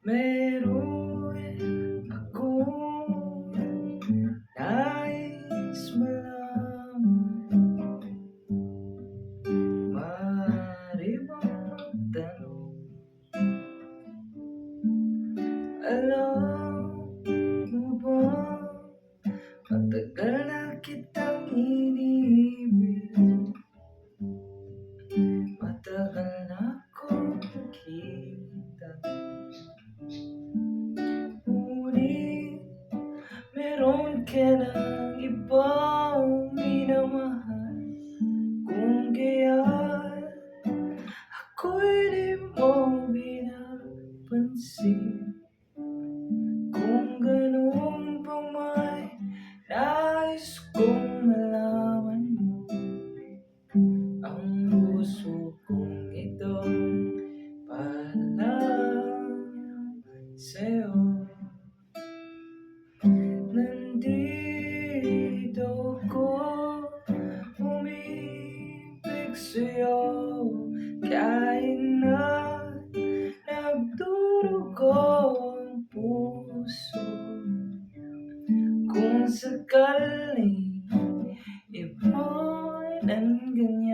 Meron akong nais malaman. Maaari bang magtanong? Alam mo ba, matagal na kitang iniibig. Matagal na akong nakita, ngunit meron ka ng ibang minamahal. Kung kaya't ako'y di mo pinapansin, kung ganun pa may nais kong malaman mo. Ang puso kong ito para lang sa'yo. Nandito ako, umibig sa'yo, kahit na nagdurugo ang puso. Kung sakaling iba'y nangganyan,